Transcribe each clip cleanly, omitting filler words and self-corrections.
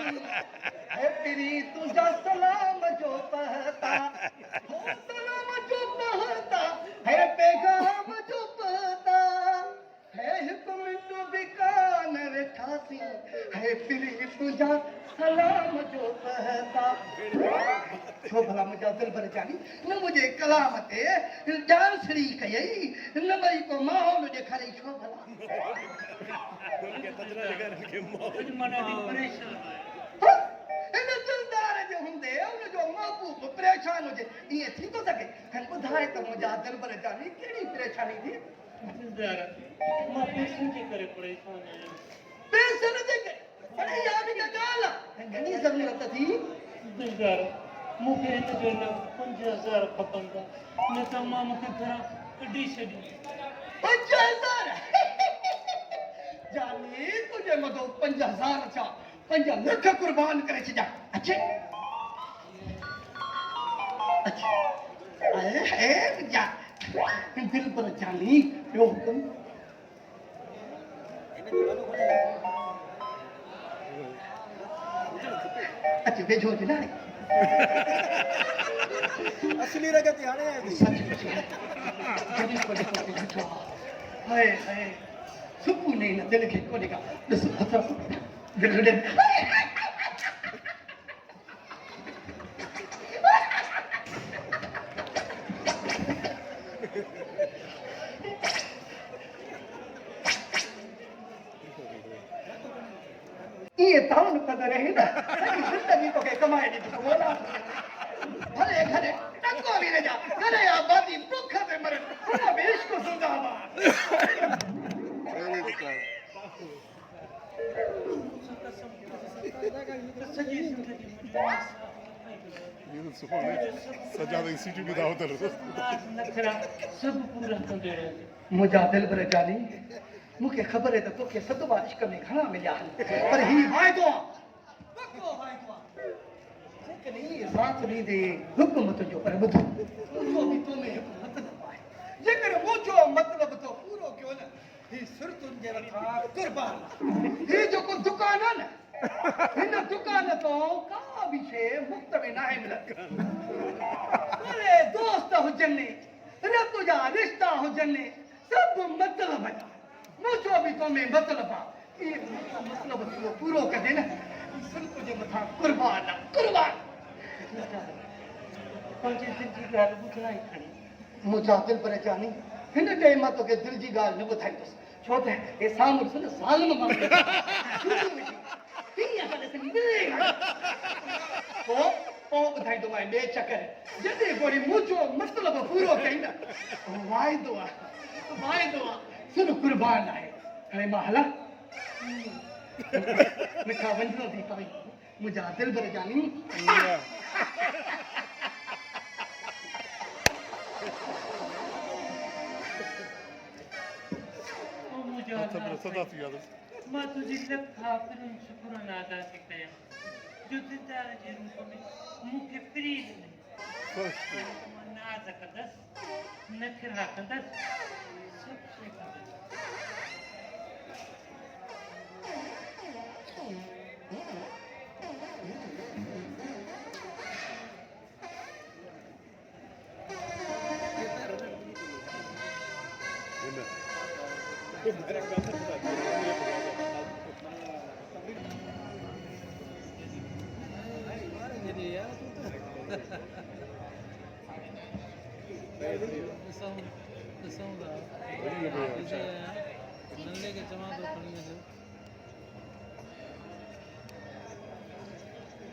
है पिरी तुझा सलाम जो पहता सलाम जो पहता है पैगाम जो पहता है हुक्म बिकान वेठासी है पिरी तुझा सलाम जो पहता छो भला मुझा दिलबर जानी न मुझे कलाम ते डांसरी कई न मई को माहौल ॾेखारी छो भला इन दिलदार जो हुंदे उन जो महबूब परेशान हुजे ये थी तो सके हन बुधाए तो मुझा दिलबर जानी केड़ी परेशानी थी दिलदार मां पैसनि जे करे परेशान आहियां पैसन जे के अरे यार की ॻाल्हि आहे घणी ज़रूरत थी दिलदार मूंखे हिन जो न 5000 खपंदा न त मां मूंखे घरां कढी छॾी 5000 जानी तुझे मथो 5000 छा 5 लख कुर्बान करे छॾिया अच्छे अच्छा है जा दिल पर जानी ॿियो हुकुम अच्छा वेझो हुजे न असली रगत हाणे आहे सच हाय हाय सुकून नहीं ना दिल के कोने का बस हथा दिल दिल ये ताउन कदर है ना जिंदगी तो के कमाए नहीं तो बोला भले घरे टंगो भी ले जा घरे आबादी भूख से मरे पूरा देश को जिंदाबाद सजाद इंस्टीट्यूट में दावत नखरा सब पूरा कंदे रहो मुझा दिलबर जानी मुखे खबर है तो तोखे सदवा इश्क में घणा मिलिया पर ही वायदो पक्को वायदो जेकॾहिं साथ ॾींदे हुकुम तुंहिंजो पर ॿुधो मुंहिंजो बि तो में हिकु मतिलबु आहे जेकर मुंहिंजो मतिलबु तो पूरो कयो न ही सुरतुनि जे रखा कुर्बान ही जेको दुकान आहे न हिन दुकान तो का बि शइ मुफ़्त में नाहे मिलंदी अरे दोस्त हुजनि रब जा रिश्ता हुजनि सभु मतिलब आहे मुझो भी तो में मतलब ये मतलब तो पूरो कर देना सुन तुझे मथा कुर्बान कुर्बान पंहिंजे दिल जी ॻाल्हि ॿुधाई खणी मुझा दिल पर जानी हिन टाइम तो के दिल जी ॻाल्हि न ॿुधाईंदुसि छो त हे साम्हूं ॾिस न ज़ालिम माण्हू पोइ ॿुधाईंदोमांइ ॿिए चकर जॾहिं वरी मुंहिंजो मतिलब पूरो कई न वाइदो आहे सुन कुर्बान आहे हाणे मां हलां मिठा वञिणो थी पवे मुंहिंजा दिलबर जानी सदा थी याद मां तुंहिंजी लख हाफ़िरनि शुकुरनि अदा थी कयां जो दिलदार जे रूप में मूंखे फ्री ॾिनई मां नाज़ कंदसि नखरा कंदसि सभु शइ कंदसि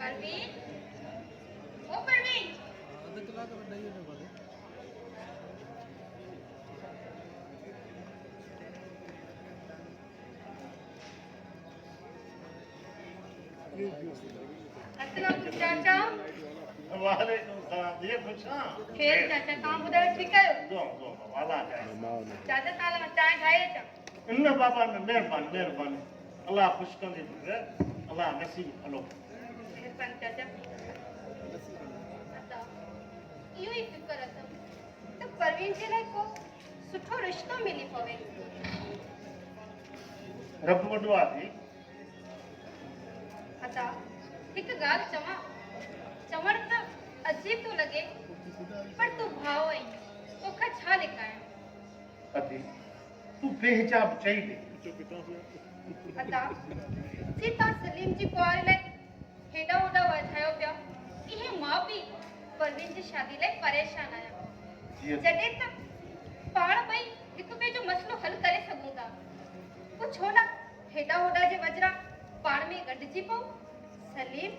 परवीन ओ परवीन अस्सलाम चाचा वालेकुम सलाम ये पूछा खेर चाचा कहां बुधायो ठीक है दो वाला है चाचा ताला में चाय खाए चा इन बाबा ने मेहरबानी अल्लाह खुश कर दे अल्लाह नसीब हलो मेहरबानी चाचा अच्छा यो ही फिकर अथम तो परवीन जे लाइ को सुठो रिश्तो मिली पवे रब वडो आथी अदा हिकु ॻाल्हि चवण त अजीब थो लॻे पर तूं भाव आई तोखां छा लिकायां अदी तू बेहिजाब चई दे अदा जी तव्हां सलीम जी कुआर लाइ हेॾा होॾा वधायो पिया इहे मां बि परवीन जी शादी लाइ परेशान आहियां जॾहिं त पाण ॿई हिक ॿिए जो मसइलो हल करे सघूं था पोइ छो न हेॾा होॾा जे वजरा पाण में गॾिजी पऊं सलीम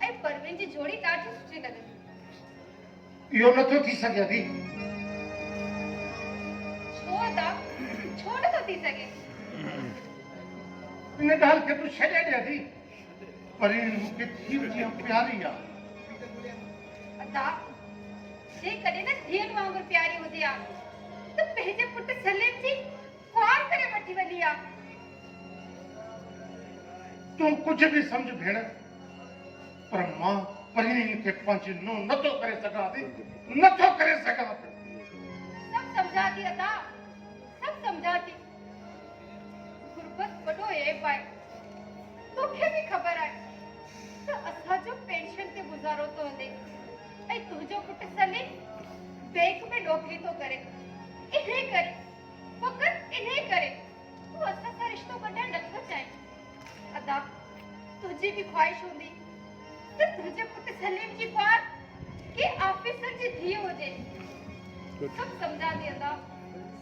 ऐं परवीन जी जोड़ी ॾाढी सुठी लॻंदी इहो नथो थी सघे अदी छो अदा छो नथो थी सघे इन ॻाल्हि खे तूं छॾे ॾे अदी परवीन मूंखे जीव जीअं प्यारी आहे अदा जेकॾहिं न धीअनि वांगुरु प्यारी हुजे आ त पंहिंजे पुट सलीम जी कुआर करे वठी वञी आ तूं कुझु बि सम्झ भेण पर मां परवीन खे पंहिंजी नुंहुं नथो करे सघां थी नथो करे सघां थी सब समझा थी अदा सब समझा थी गुरबत वॾो ऐब आहे तोखे बि ख़बर आहे त असांजो पेंशन ते गुज़ारो थो हले ऐं तुंहिंजो पुट सलीम बैंक में नौकरी थो करे इन्हे करे फ़क़त इन्हे करे तूं असां सां रिश्तो कढणु नथो चाहीं अदा तुंहिंजी बि ख़्वाहिश हूंदी त तुंहिंजे पुट सलीम जी कुआर के ऑफिसर जी धीउ हुजे सब समझा थी अदा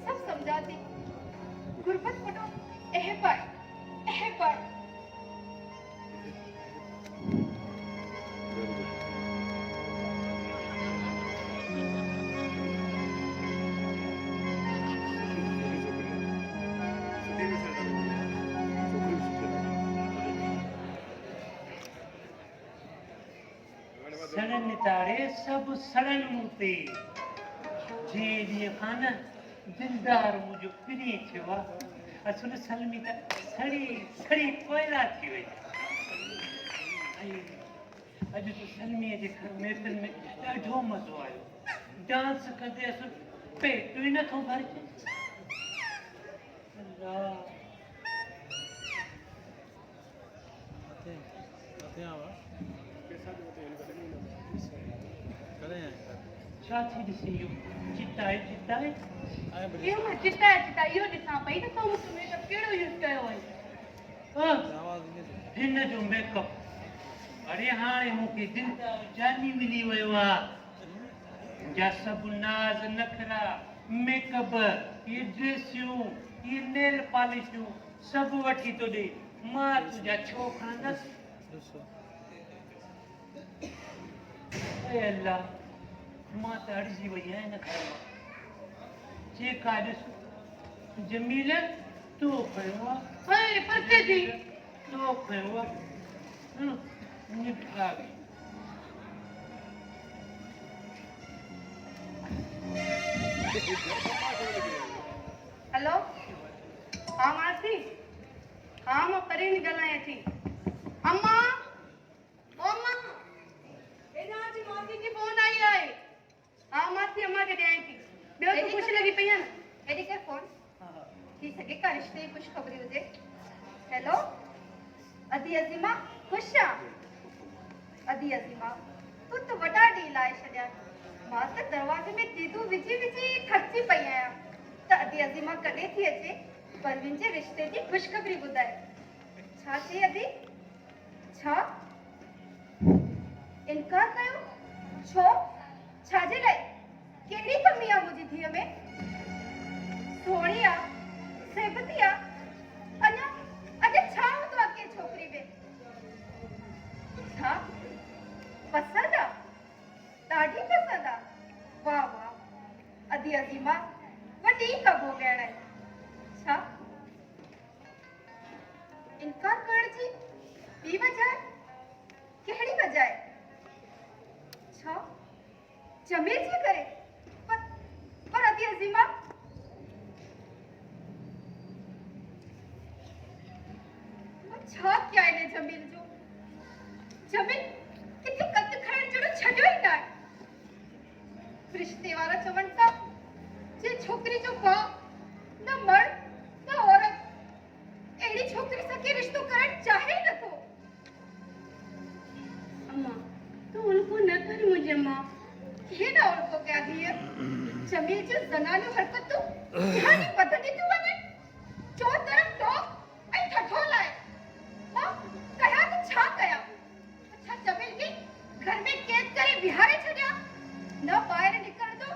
सब समझा थी गुरबत वॾो ऐब आहे सड़न तारे सब सड़न मुते जे ॾींहं खां न दिलदार मुंहिंजो पिरी थियो आहे असुल सलमी त सड़ी कोयला थी वई ऐं अॼु त सलमीअ जे घर महफ़िल में ॾाढो मज़ो आयो डांस कंदे असुल पेट ई नथो भरिजे छा थी ॾिसी इहो चिटाए इहो मां चिटाए इहो ॾिसां पई त तूं मूंखे मेकअप कहिड़ो यूज़ कयो आहे हिन जो मेकअप अरे हाणे मूंखे दिलदार जानी मिली वियो आहे जा सभु नाज़ नखरा मेकअप इहे ड्रेसियूं इहे नेल पॉलिशूं सभु वठी थो ॾे मां तुंहिंजा छो खणंदसि अल्लाह मां त अड़िजी वई आहियां हिन घर मां जेका ॾिस जमील तो खयो आहे परते जी तो खयो आहे निभा गई हेलो हाँ मासी हाँ मां परवीन ॻाल्हायां थी अम्मा जी मासी जी फोन आई आहे हाँ मासी अम्मा खे ॾियां थी ॿियो तूं ख़ुशि लॻी पई आहे न हेॾी कर फोन थी सघे का रिश्ते जी ख़ुशि ख़बरी हुजे हेलो अदी अज़ीमा ख़ुशि आहे अदी अज़ीमा तूं त वॾा ॾींहं लाहे छॾिया मां त दरवाज़े में दीदू विझी थकिजी पई आहियां त अदी अज़ीमा कॾहिं थी अचे परवीन जे रिश्ते जी ख़ुशि ख़बरी ॿुधाए छा चई अदी छा इनकार कयो छो छाजे लाइ कहिड़ी कमी आहे मुंहिंजी धीअ में सोणी आहे सेबती आहे अञा छा हूंदो आहे कंहिं छोकिरी में छा पसंद आहे ॾाढी पसंद आहे वाह वाह अदी अज़ीमा वॾी कबो ॻाइण आहे छा इनकार करण जी ॿी वजह आहे कहिड़ी वजह आहे छा जमील जी करे पर अदी अज़ीमा छा क्या है जमील जो जमील किथे कत खण जड़ो छडियो ही ना रिश्ते वाला चवण था जे छोकरी जो बाप न मर्द न औरत एड़ी छोकरी सके रिश्तो करण चाहे न तो जमील जो ज़नानू हरकतूं ध्यानी वधंदी थियूं वञनि चो तरफ़ टोक ऐं ठठोल आहे मां कया त छा कया अच्छा जमील खे घर में कैद करे विहारे छॾिया न ॿाहिरि निकिरंदो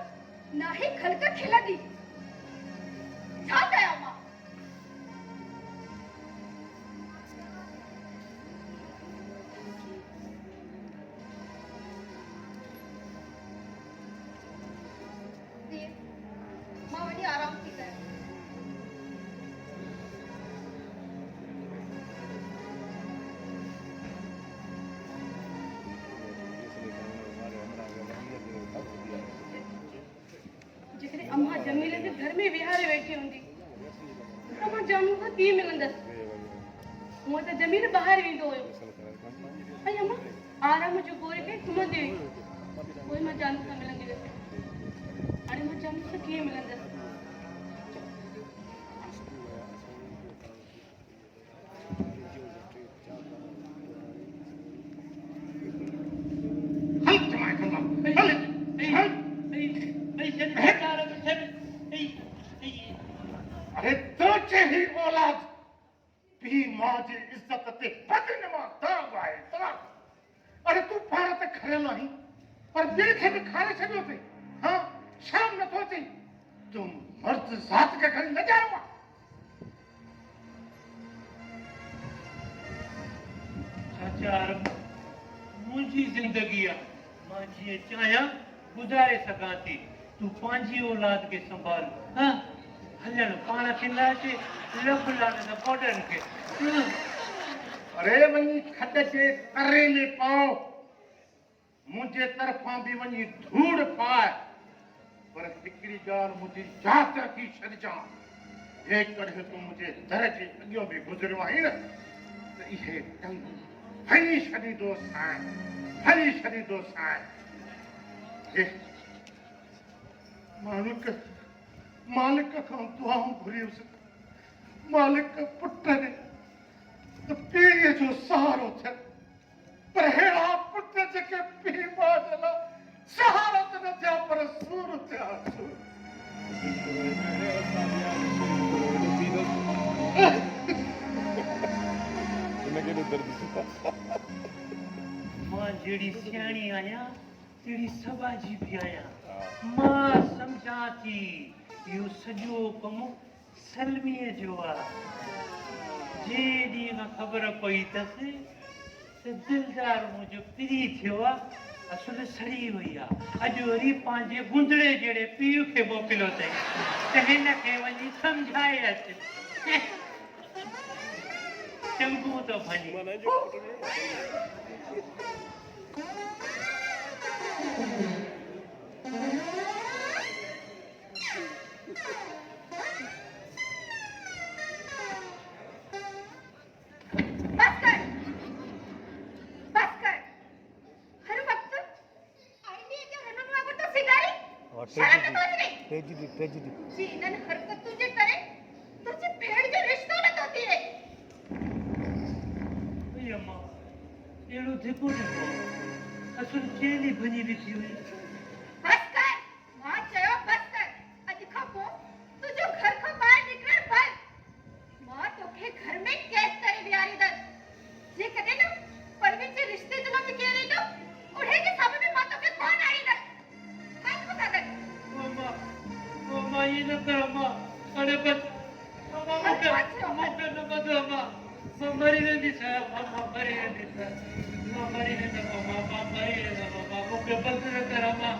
न ही खलक खिलंदी छा कया मां मां वञी आराम थी कयां जेकॾहिं अम्मा जमील जे घर में विहारे वेठी हूंदी त मां जानू खां कीअं मिलंदसि हूअं त जमील ॿाहिरि वेंदो हुयो ऐं अम्मा आराम जो गोरी खे सुम्हंदी हुई पोइ मां जानू सां मिलंदी हुयसि हाणे मां जानू सां कीअं मिलंदसि अरे तो ही औलाद भी मां जी इज्जत ते बदनमा दाग आहे दाग अरे तू पाण ते खरियल आहीं पर दिल खे बि खारे छॾियो अथई हाँ शर्म नथो अचई तूं मर्द ज़ात खे खणी न ॼाणो आहे चाचार मुंहिंजी ज़िंदगी आहे मां जीअं चाहियां गुज़ारे सघां थी तूं पंहिंजी औलाद खे संभाल हाँ हलण पाण खे न अचे लभ लाने त बॉर्डर खे अरे वञी खॾ जे तरे में पाओ मुंहिंजे तरफ़ां बि वञी धूड़ पाए पर हिकिड़ी ॻाल्हि मुंहिंजी जात रखी छॾिजां जेकॾहिं तूं मुंहिंजे दर जे अॻियां बि गुज़रियो आहीं न त इहे टंग हणी छॾींदोसि हणी छॾींदोसि हे मालिक खां दुआऊं घुरियुसि मालिक पुट ॾे त पीउ जो सहारो थिए पर हेड़ा पुट जेके पीउ माउ जे लाइ सहारो त न थिया पर सूर थिया मां जहिड़ी सियाणी आहियां तहिड़ी सबाजी बि आहियां मां सम्झां थी इहो सॼो कमु सलमीअ जो आहे जे ॾींहं खां ख़बर पई अथसि त दिलदार मुंहिंजो पिरी थियो आहे असुल सड़ी वई आहे अॼु वरी पंहिंजे गुंदड़े जहिड़े पीउ खे मोकिलियो अथई त हिन खे वञी सम्झाए अचु चङो थो भञे ट्रेजेडी जी इन्हनि हरकतुनि जे करे तुंहिंजी भेण जो रिश्तो नथो थिए भई अम्मा अहिड़ो धिको धिको असुल चेली भञी ॾिठी हुई बस कर मां चयो बस कर अॼु खां पोइ तुंहिंजो घर खां ॿाहिरि निकिरण बंदि मां तोखे घर में कैद करे विहारींदसि जेकॾहिं न परवीन जे रिश्ते जो न केरु ईंदो उन्हे जे साम्हूं में मां तोखे कोन आणींदसि हल मूंसां गॾु अम्मा ये न कर अम्मा अरे बस अम्मा मूंखे न ॿधो अम्मा मां मरी वेंदी साहिब मां मरी वेंदी साहिब मां मरी वेंदमि अम्मा मां मरी वेंदमि अम्मा मूंखे बंदि न कर अम्मा